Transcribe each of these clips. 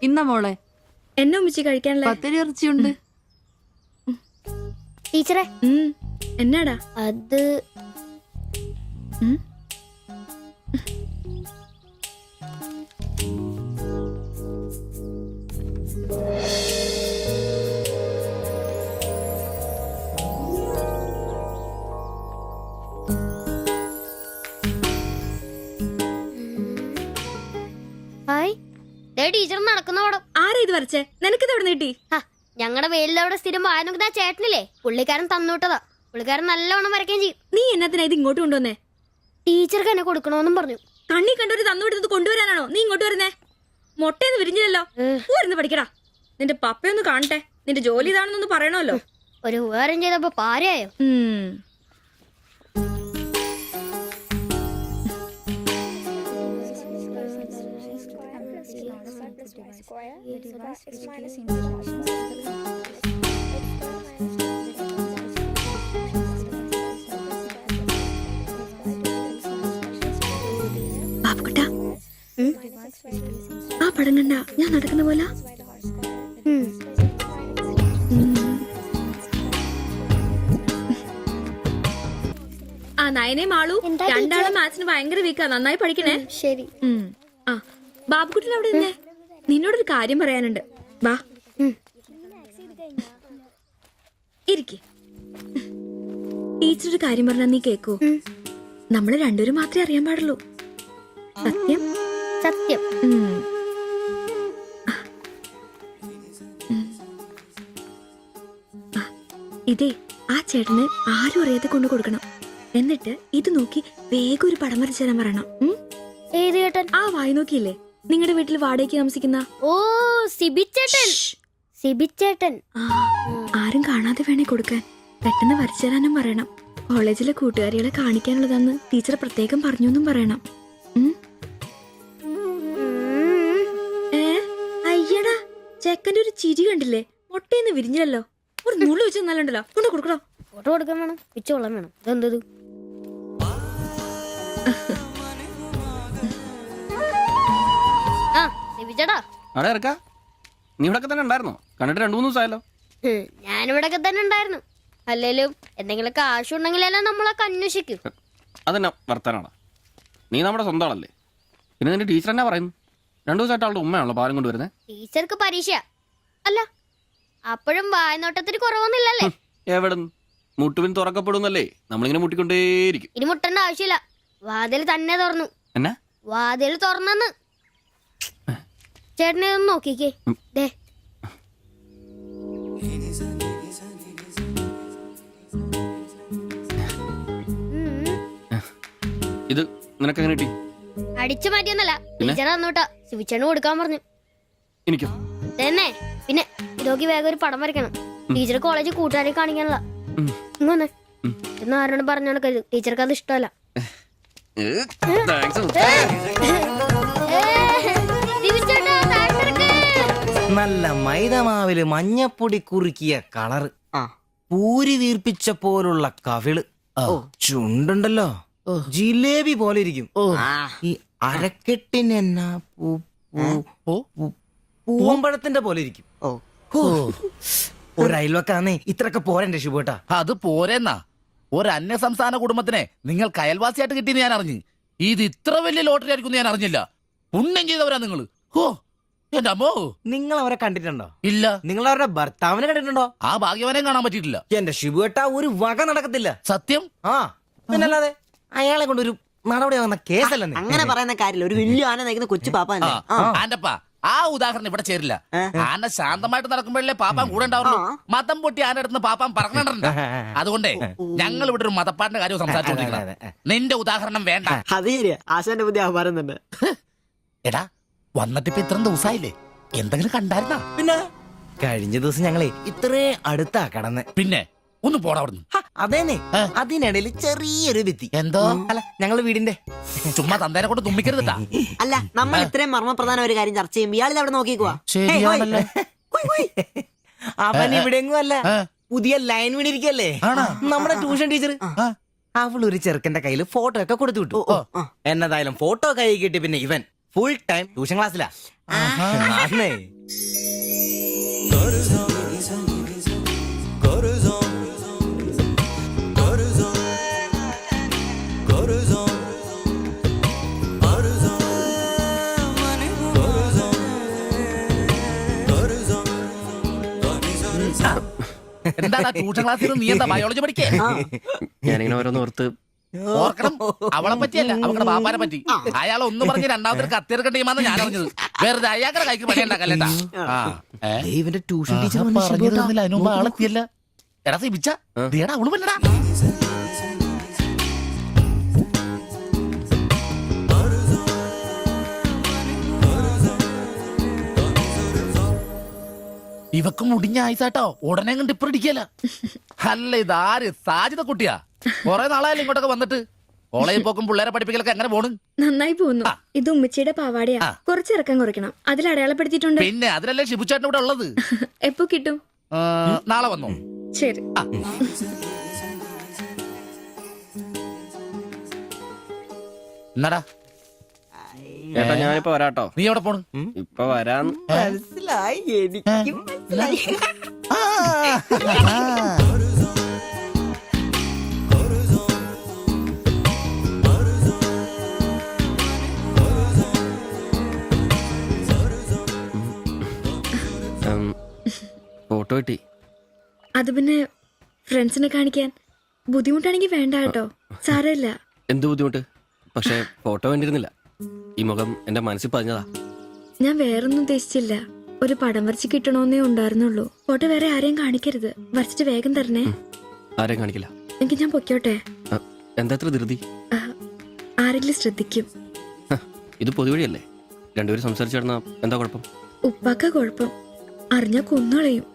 ഇന്ന മോളെ എന്നെ ഉമ്മിച്ചി കഴിക്കാനല്ലേ? പത്തിരി ഇറച്ചിയുണ്ട്. ടീച്ചറെ എന്നാടാ അത്? ഹായ്, ടീച്ചർ നടക്കുന്ന പടം. ആരാ ഇത് വരച്ചേ? നിനക്കിത് എവിടെ കിട്ടി? ഞങ്ങളുടെ വീട്ടിലവിടെ സ്ഥിരം വായ നോക്കുന്ന ചേട്ടനില്ലേ, പുള്ളിക്കാരൻ തന്നുവിട്ടതാ. പുള്ളിക്കാരൻ നല്ലവണ്ണം വരയ്ക്കുകയും ചെയ്യും. നീ എന്നത്തിനാ ഇത് ഇങ്ങോട്ട് കൊണ്ടുവന്നേ? ടീച്ചർക്ക് എന്നെ കൊടുക്കണമെന്നും പറഞ്ഞു. കണ്ണി കണ്ടൊരു തന്നുവിടുന്നത് കൊണ്ടുവരാനാണോ നീ ഇങ്ങോട്ട് വരുന്നേ? മുട്ടയൊന്നും വിരിഞ്ഞില്ലല്ലോ. പോരുന്ന് പഠിക്കടാ. നിന്റെ പപ്പയൊന്ന് കാണട്ടെ. നിന്റെ ജോലി ഇതാണെന്നൊന്ന് പറയണമല്ലോ. ഒരു ഉപകാരം ചെയ്തപ്പോ പാരയായോ? ബാബുക്കുട്ട, ആ പടം കണ്ട ഞാൻ നടക്കുന്ന പോലെ? ആ നയനേ മാളു രണ്ടാളും മാത്സിന് ഭയങ്കര വീക്കാ. നന്നായി പഠിക്കണേ. ശരി. ആ ബാബുക്കുട്ടൻ അവിടെ നിന്നേ, നിന്നോടൊരു കാര്യം പറയാനുണ്ട്. വാ ഇരിക്കെ. ടീച്ചർ ഒരു കാര്യം പറഞ്ഞാ നീ കേക്കൂ? നമ്മള് രണ്ടുപേരും മാത്രമേ അറിയാൻ പാടുള്ളൂ. സത്യം സത്യം. ഇതേ ആ ചേട്ടന് ആരും അറിയാതെ കൊണ്ട് കൊടുക്കണം. എന്നിട്ട് ഇത് നോക്കി വേഗം ഒരു പടം വരച്ചു തരാൻ പറയണം. ഏത് ചേട്ടൻ? ആ വായി നോക്കിയില്ലേ നിങ്ങളുടെ വീട്ടിൽ വാടകയ്ക്ക് താമസിക്കുന്ന? ഓ, സിബിച്ചേട്ടൻ. സിബിച്ചേട്ടൻ. ആരും കാണാതെ വേണേ കൊടുക്കാൻ. പെട്ടെന്ന് വരച്ചു തരാനും പറയണം. കോളേജിലെ കൂട്ടുകാരികളെ കാണിക്കാനുള്ളതാന്ന് ടീച്ചർ പ്രത്യേകം പറഞ്ഞു എന്നും പറയണം. അയ്യടാ, ചെക്കന്റെ ഒരു ചിരി കണ്ടില്ലേ? മുട്ടയെന്ന് വിരിഞ്ഞല്ലോ. ഒരു നൂല് വെച്ച് നല്ലുണ്ടല്ലോ. കൊണ്ട് കൊടുക്കണോ? ഫോട്ടോ കൊടുക്കാൻ വേണം, പിച്ചോളം വേണം. ഇതെന്തത്? നീ ഇവിടെ തന്നെ ഉണ്ടായിരുന്നോ? കണ്ടിട്ട് 2-3 ദിവസമായല്ലോ. ഞാനിവിടൊക്കെ തന്നെ ഉണ്ടായിരുന്നു. അല്ലേലും എന്തെങ്കിലും കാശുണ്ടെങ്കിലല്ലേ നമ്മളൊക്കെ അന്വേഷിക്കും. അതെന്നാ വർത്താനാണ്? നീ നമ്മുടെ സ്വന്തം ആളല്ലേ. പിന്നെ നിന്റെ ടീച്ചർ എന്നാ പറയുന്നു? 2 ദിവസമായിട്ട് അവളുടെ ഉമ്മയാണല്ലോ പാലം കൊണ്ടുവരുന്നത്. ടീച്ചർക്ക് പരീക്ഷ അല്ല, അപ്പോഴും വായനോട്ടത്തിന് കുറവൊന്നുമില്ലല്ലേ? എവിടെ മുട്ടുവിൻ തുറക്കപ്പെടുന്നല്ലേ, നമ്മളിങ്ങനെ മുട്ടിക്കൊണ്ടേയിരിക്കും. ഇനി മുട്ടേണ്ട ആവശ്യമില്ല. വാതിൽ തന്നെ തുറന്നു. എന്നാ വാതിൽ തുറന്നെന്ന്. ചേട്ടനെ ഒന്ന് നോക്കിക്കേ. ദേ, ഇത് നിനക്ക് എങ്ങനെ കിട്ടി? അടിച്ചു മാറ്റിയൊന്നല്ല, ടീച്ചർ തന്നോട്ടാ. ശിവിച്ചേണ് കൊടുക്കാൻ പറഞ്ഞു. എനിക്കോ? തന്നെ. പിന്നെ ഇതൊക്കെ വേഗം ഒരു പടം വരയ്ക്കണം. ടീച്ചർ കോളേജിൽ കൂട്ടുകാരെ കാണിക്കാനുള്ള. ഇങ്ങനെ എന്ന് ആരോടും പറഞ്ഞു നടക്കരുത്. ടീച്ചർക്ക് അത് ഇഷ്ടമല്ല. നല്ല മൈദമാവില് മഞ്ഞപ്പൊടി കുറുക്കിയ കളറ്, പൂരി വീർപ്പിച്ച പോലുള്ള കവിള്, ചുണ്ടുണ്ടല്ലോ ജിലേബി പോലെ ഇരിക്കും. ഈ അരക്കെട്ടിനെന്നാ പൂവമ്പഴത്തിന്റെ പോലെ ഇരിക്കും. ഒരു അയൽവക്കാന്നേ ഇത്രയൊക്കെ പോരണ്ടേ ശുഭേട്ടാ? അത് പോരെന്നാ. ഒരു അന്യ സംസ്ഥാന കുടുംബത്തിനെ നിങ്ങൾക്ക് അയൽവാസിയായിട്ട് കിട്ടിയെന്ന് ഞാൻ അറിഞ്ഞു. ഇത് ഇത്ര വലിയ ലോട്ടറി ആയിരിക്കും ഞാൻ അറിഞ്ഞില്ല. പുണ്യം ചെയ്തവരാ നിങ്ങള്. ഓ എന്റെ അമ്മോ. നിങ്ങൾ അവരെ കണ്ടിട്ടുണ്ടോ? ഇല്ല. നിങ്ങൾ അവരുടെ ഭർത്താവിനെ കണ്ടിട്ടുണ്ടോ? ആ ഭാഗ്യവനെ കാണാൻ പറ്റിയിട്ടില്ല. എന്റെ ശിവുവേട്ട ഒരു വക നടക്കത്തില്ല. സത്യം. ആ പിന്നല്ലാതെ അയാളെ കൊണ്ടൊരു നടപടി വന്ന കേസല്ലെന്ന് അങ്ങനെ പറയുന്ന കാര്യമില്ല. ഒരു വലിയ ആന നയിക്കുന്ന കൊച്ചു പാപ്പ. ആന്റപ്പാ, ആ ഉദാഹരണം ഇവിടെ ചേരില്ല. ആന ശാന്തമായിട്ട് നടക്കുമ്പോഴല്ലേ പാപ്പാൻ കൂടെ ഉണ്ടാവുള്ളൂ. മതം പൊട്ടി ആന അടുത്ത് പാപ്പാൻ പറഞ്ഞിട്ടുണ്ട്. അതുകൊണ്ടേ ഞങ്ങൾ ഇവിടെ ഒരു മതപ്പാടിന്റെ കാര്യം സംസാരിച്ചോണ്ടിരിക്കണം. നിന്റെ ഉദാഹരണം വേണ്ട. അത് ശരിയാ, ആശാന്റെ പുതിയ ആഹാരം തന്നെ. എടാ, വന്നിട്ടിപ്പോ ഇത്രയും ദിവസമായില്ലേ, എന്തെങ്കിലും കണ്ടായിരുന്നാ? പിന്നെ കഴിഞ്ഞ ദിവസം ഞങ്ങളെ ഇത്രേ അടുത്താ കടന്ന്. പിന്നെ ഒന്ന് പോടാ അവിടുന്ന്. അതേനെ, അതിനിടയിൽ ചെറിയൊരു ഭിത്തി. എന്തോ? അല്ല, ഞങ്ങള് വീടിന്റെ. ചുമ്മാ തന്തേനെ കൊണ്ട് തുമ്മിക്കരുതാ. അല്ല, നമ്മൾ ഇത്രയും മർമ്മപ്രധാന ഒരു കാര്യം ചർച്ച ചെയ്യുമ്പോൾ ഇയാളിൽ അവിടെ നോക്കിക്കുവാ. ശരിയാണല്ലോ. അവൻ ഇവിടെ എങ്ങും അല്ല, പുതിയ ലൈൻ വീണിരിക്കല്ലേ നമ്മുടെ ട്യൂഷൻ ടീച്ചർ. അവൾ ഒരു ചെറുക്കന്റെ കയ്യിൽ ഫോട്ടോ ഒക്കെ കൊടുത്തു വിട്ടു. എന്നതായാലും ഫോട്ടോ കൈ കിട്ടി. പിന്നെ ഇവൻ ഫുൾ ടൈം ട്യൂഷൻ ക്ലാസ്സിലാ. എന്താ ട്യൂഷൻ ക്ലാസ്സിൽ നീ എന്താ ബയോളജി പഠിക്കേ? ഞാനിങ്ങനെ ഓരോന്ന് ഓർത്ത് ഓർക്കണം, അവളെ പറ്റിയല്ല, അവളുടെ ബാപ്പാനെ പറ്റി. അയാൾ ഒന്ന് പറഞ്ഞ് രണ്ടാമത്തെ കത്തിയെടുക്കേണ്ട ടീമാന്ന് ഞാൻ അറിഞ്ഞത്. വെറുതെ അയാളുടെ കൈക്ക് പണി ഉണ്ടാക്കല്ലേട്ടാ. ഇവന്റെ ട്യൂഷൻ ടീച്ചർ ആളെത്തിയല്ല. എടാ സിബിച്ച അവള് പറ്റടാ. ഇവക്ക് മുടിഞ്ഞ ആയിസാട്ടോ, ഉടനെ കണ്ട് ഇപ്പൊ ഇടിക്കല. അല്ല ഇതാര് സാജിത കുട്ടിയാ? കൊറേ നാളായാലും ഇങ്ങോട്ടൊക്കെ വന്നിട്ട്. കോളേജിൽ പോക്കും പിള്ളേരെ പഠിപ്പിക്കലൊക്കെ എങ്ങനെ പോണ്? നന്നായി പോകുന്നു. ഇത് ഉമ്മച്ചിയുടെ പാവാടയാ, കുറച്ചിറക്കം കുറയ്ക്കണം. അതിൽ അടയാളപ്പെടുത്തിയിട്ടുണ്ട്. പിന്നെ അതിലല്ലേ ഷിബുച്ചേട്ടൻ ഇവിടെ ഉള്ളത്. എപ്പോ കിട്ടും? നാളെ വന്നോ? ശരി. എന്നാടാ ചേട്ടാ ഞാനിപ്പോ വരാട്ടോ. നീ എവിടെ പോണ്? ഇപ്പൊ വരാന്ന്. മനസ്സിലായി, എനിക്കും മനസ്സിലായി. ഫോട്ടോ കിട്ടി. അത് പിന്നെ ഫ്രണ്ട്സിനെ കാണിക്കാൻ ബുദ്ധിമുട്ടാണെങ്കിൽ വേണ്ട കേട്ടോ, സാരമില്ല. എന്ത് ബുദ്ധിമുട്ട്? പക്ഷെ ഫോട്ടോ വേണ്ടിയിരുന്നില്ല. ഈ മുഖം എന്റെ മനസ്സിൽ പതിഞ്ഞതാ. ഞാൻ വേറൊന്നും ഉദ്ദേശിച്ചില്ല. ഒരു പടം വരച്ച് കിട്ടണോന്നേ ഉണ്ടായിരുന്നുള്ളൂ. ഫോട്ടോ വേറെ ആരെയും കാണിക്കരുത്. വരച്ചിട്ട് വേഗം തരണേ. ആരെയും കാണിക്കില്ല. എനിക്ക് ഞാൻ പൊക്കോട്ടെ? എന്താ ഇത്ര ധൃതി? ആരെങ്കിലും ശ്രദ്ധിക്കും. ഇത് പൊതുവഴിയല്ലേ, രണ്ടുപേരും സംസാരിച്ചു കിടന്നാ എന്താ കുഴപ്പം? ഉപ്പാക്ക കുഴപ്പം, അറിഞ്ഞാ കൊന്നുകളയും.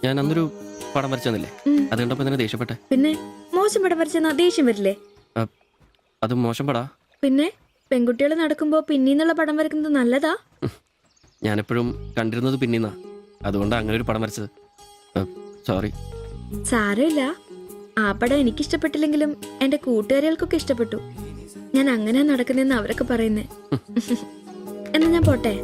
ഞാൻ അന്നൊരു പടം വരച്ചു തന്നില്ലേ, അത് കണ്ടപ്പോ തന്നെ ദേഷ്യപ്പെട്ടെ. പിന്നെ മോശം പടം വരച്ചെന്നാ ദേഷ്യം വരില്ലേ? അത് മോശം പടാ. പിന്നെ പെൺകുട്ടികൾ നടക്കുമ്പോ പിന്നീന്നുള്ള പടം വരക്കുന്നത് നല്ലതാ. ഞാനെപ്പോഴും കണ്ടിരുന്നത് പിന്നീന്നാ, അതുകൊണ്ടാ അങ്ങനെ ഒരു പടം വരച്ചത്. സോറി. സാരമില്ല. ആ പടം എനിക്ക് ഇഷ്ടപ്പെട്ടില്ലെങ്കിലും എന്റെ കൂട്ടുകാരികൾക്കൊക്കെ ഇഷ്ടപ്പെട്ടു. ഞാൻ അങ്ങനെയാ നടക്കുന്നതെന്ന് അവരൊക്കെ പറയുന്നേ. എന്നാ ഞാൻ പോട്ടെ.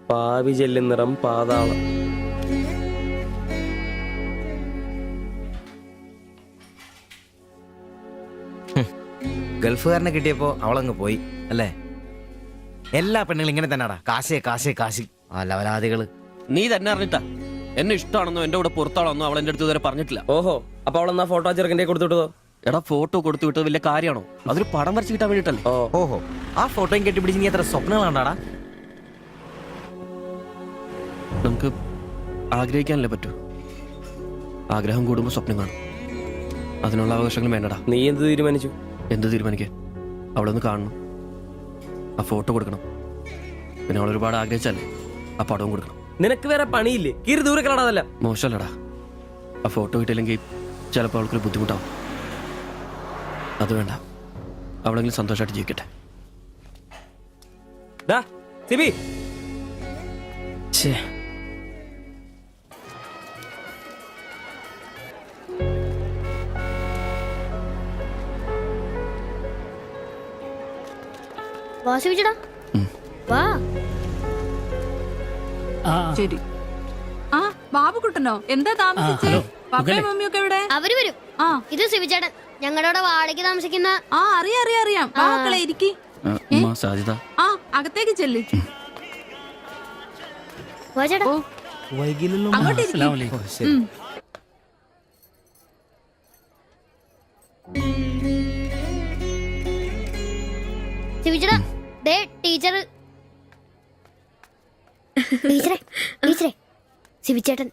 പാവി ചെല്ലുന്നിറം പാതാളം. ഗൾഫുകാരനെ കിട്ടിയപ്പോ അവളങ്ങ് പോയി അല്ലേ? എല്ലാ പെണ്ണുങ്ങളും ഇങ്ങനെ തന്നെടാ, കാശേ കാശേ കാശ്. ലവലാദികള്. നീ തന്നെ അറിഞ്ഞിട്ടാ എന്നെ ഇഷ്ടമാണെന്നോ എന്റെ കൂടെ പുറത്താണെന്നോ അവൾ എന്റെ അടുത്ത് ഇതുവരെ പറഞ്ഞിട്ടില്ല. ഓഹോ, അപ്പൊ അവളെന്നാ ഫോട്ടോ ചെറുക്കൻ്റെ കൊടുത്തുവിട്ടതോ? എടാ ഫോട്ടോ കൊടുത്തു വിട്ടത് വലിയ കാര്യമാണോ? അതൊരു പടം വരച്ച് കിട്ടാൻ വേണ്ടിട്ടല്ലേ. ഓഹോ, ആ ഫോട്ടോയും കെട്ടിപ്പിടിച്ച് നീ എത്ര സ്വപ്നങ്ങളാണ്ടാടാ? നമുക്ക് ആഗ്രഹിക്കാനല്ലേ പറ്റൂ. ആഗ്രഹം കൂടുമ്പോൾ സ്വപ്നം കാണും. അതിനുള്ള അവകാശങ്ങൾ വേണ്ടടാ. നീ എന്ത് തീരുമാനിച്ചു? എന്ത് തീരുമാനിക്കാൻ? അവളൊന്ന് കാണണം, ആ ഫോട്ടോ കൊടുക്കണം. പിന്നെ അവൾ ഒരുപാട് ആഗ്രഹിച്ചല്ലേ ആ പടവും കൊടുക്കണം. നിനക്ക് വേറെ പണിയില്ലേ? കീറി ദൂരെ കളടാതല്ല. മോശമല്ലടാ, ആ ഫോട്ടോ കിട്ടിയില്ലെങ്കിൽ ചിലപ്പോൾ അവൾക്കൊരു ബുദ്ധിമുട്ടാവും. അത് വേണ്ട, അവളെങ്കിലും സന്തോഷമായിട്ട് ജീവിക്കട്ടെ. സിബി, വാ ശിവിച്ചേട്ടാ, വാ. ശരി. ആ ബാബുക്കുട്ടനോ, എന്താ താമസിച്ചേ? പപ്പയും മമ്മിയൊക്കെ എവിടെ? അവര് വരും. ആ ഇത് ശിവിച്ചേട്ടൻ, ഞങ്ങളുടെ വാടകയ്ക്ക് താമസിക്കുന്ന. ആ അറിയാം മക്കളെ ഇരിക്കി. സാധ്യത ആ അകത്തേക്ക് ചെല്ലി. വാ ചേട്ടാ. അങ്ങോട്ട് ഇരിക്ക്. ശിവിച്ചേട്ടാ, ദേ ടീച്ചർ. ടീച്ചറെ, ടീച്ചറെ, ശിവിച്ചേട്ടൻ.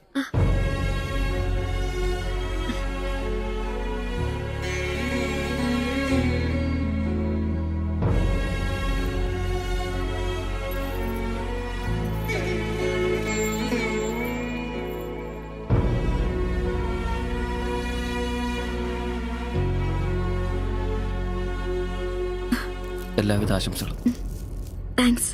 എല്ലാവിധ ആശംസകളും. താങ്ക്സ്.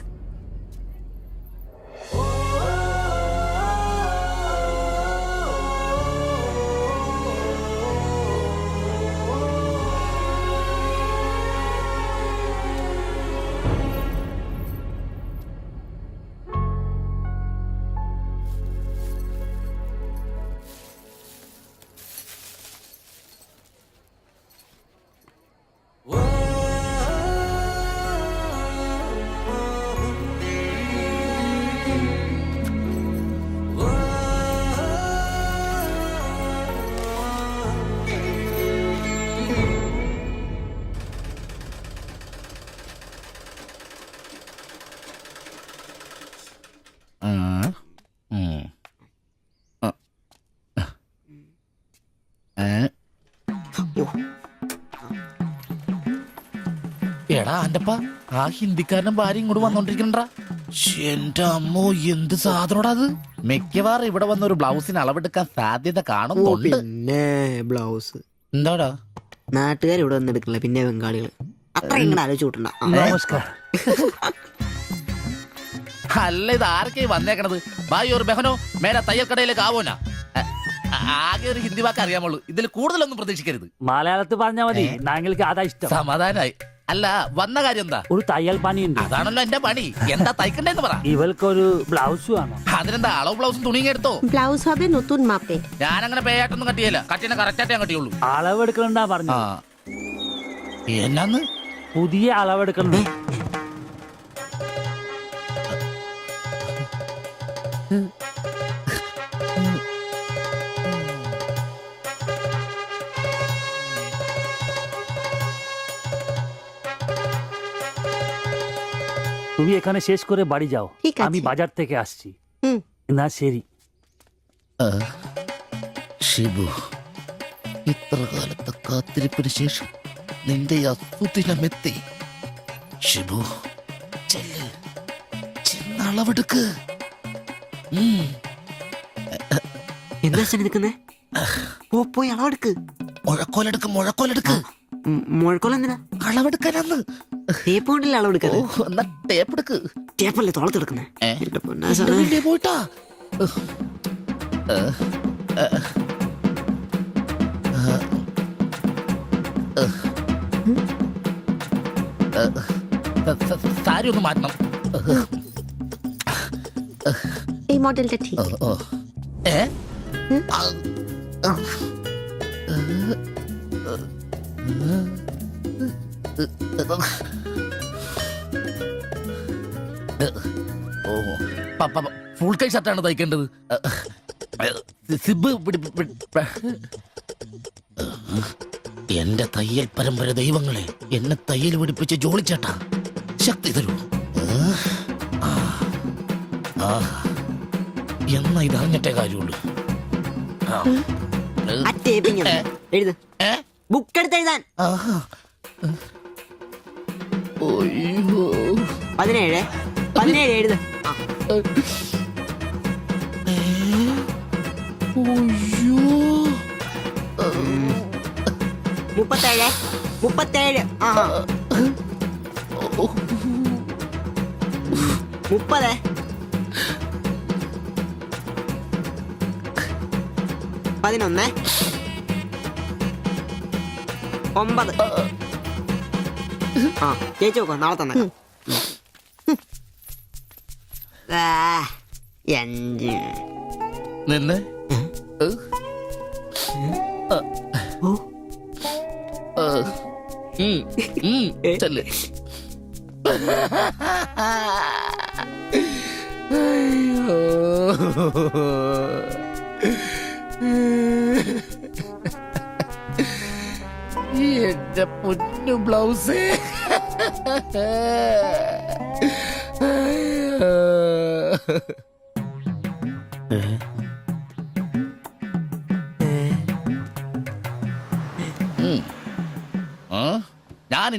എടാ അന്റപ്പ ആ ഹിന്ദിക്കാരനും ഭാര്യ ഇങ്ങോട്ട് വന്നോണ്ടിരിക്കണ്ടാ. എന്റെ അമ്മോ എന്ത് സാധനോടാ അത്. മിക്കവാറും ഇവിടെ വന്ന ഒരു ബ്ലൗസിന് അളവെടുക്കാൻ സാധ്യത കാണുന്നുണ്ട്. പിന്നെ ബ്ലൗസ് എന്താടാ നാട്ടുകാർ ഇവിടെ വന്ന് എടുക്കില്ല, പിന്നെ ബംഗാളികള്. അത്ര ഇങ്ങനെ ആലോചിച്ച് കൂട്ടണ്ട. അല്ല ഇത് ആരൊക്കെ വന്നേക്കണത്? ഭായി ഒരു ബഹനോ മേലെ തയ്യൽ കടയിലേക്ക് ആവോനാ. ആകെ ഒരു ഹിന്ദി വാക്ക് അറിയാമുള്ളൂ, ഇതിൽ കൂടുതലൊന്നും പ്രതീക്ഷിക്കരുത്. മലയാളത്തിൽ പറഞ്ഞാൽ മതി, ഞങ്ങൾക്ക് അതാ ഇഷ്ടം. സമാധാനായി. അല്ല വന്ന കാര്യം എന്താ? ഒരു തയ്യൽ പണിയുണ്ട്. അതാണല്ലോ എന്റെ പണി. എന്താ തയ്ക്കണ്ടേന്ന് പറ. ഇവൾക്കൊരു ബ്ലൗസ് വേണം. അതിനെന്താ അളവ് ബ്ലൗസും തുണിയും എടുത്തോ? ব্লাউজ হবে নতুন মাপে। ഞാനങ്ങനെ പേയായിട്ടൊന്നും കട്ടിയല്ല, കട്ടിനെ കറക്റ്റായിട്ട് ഞാൻ കട്ടിയുള്ളൂ. അളവെടുക്കണ്ടാ പറഞ്ഞു. എന്നാന്ന് പുതിയ അളവെടുക്കണ്ടേ? তুমি এখানে শেষ করে বাড়ি যাও, ঠিক আছে। আমি বাজার থেকে আসছি। হুম। না ശരി. ഷിബു, ഇത്ര കാലത്തെ കാത്തിരിപ്പിന് ശേഷം നിന്റെ അസുദിനമെത്തി. ഷിബു ചെല്ല്, ചെന്ന് അളവെടുക്ക്. എന്താ നിൽക്കുന്നേ? പോയി അളവെടുക്ക്. മുഴക്കോലെടുക്ക്, മുഴക്കോലെടുക്ക്. മുഴക്കോല എന്തിനാ? അളവെടുക്കാനാന്ന്. ടേപ്പ് കൊണ്ടല്ലേ അളവെടുക്കാറ്? എന്നാ ടേപ്പ് എടുക്ക്. ടേപ്പല്ലേ തോളത്തെടുക്കുന്നേ? പോയിട്ടാ സാരി ഒന്ന് മാറ്റണം. ഈ മോഡലിന്റെ ठीक ഏ ഫുൾ കൈ ഷർട്ടാണ് തയ്ക്കേണ്ടത്. സിബ് എന്റെ തയ്യൽ പരമ്പര ദൈവങ്ങളെ, എന്നെ തയ്യൽ പിടിപ്പിച്ച് ജോളിച്ചേട്ടാ ശക്തി തരൂ. എന്നാ ഇത് അറിഞ്ഞിട്ടേ കാര്യമുള്ളൂ. എഴുത്, ബുക്ക് എടുത്ത് എഴുതാൻ. 17 എഴുത്. 37. 30. 11. 9. ചേച്ചി നോക്കോ, നാളെ തന്നെ. 5. നിന്ന് ചെല്ല്. എന്റെ പൊന്നു ബ്ലൗസ്.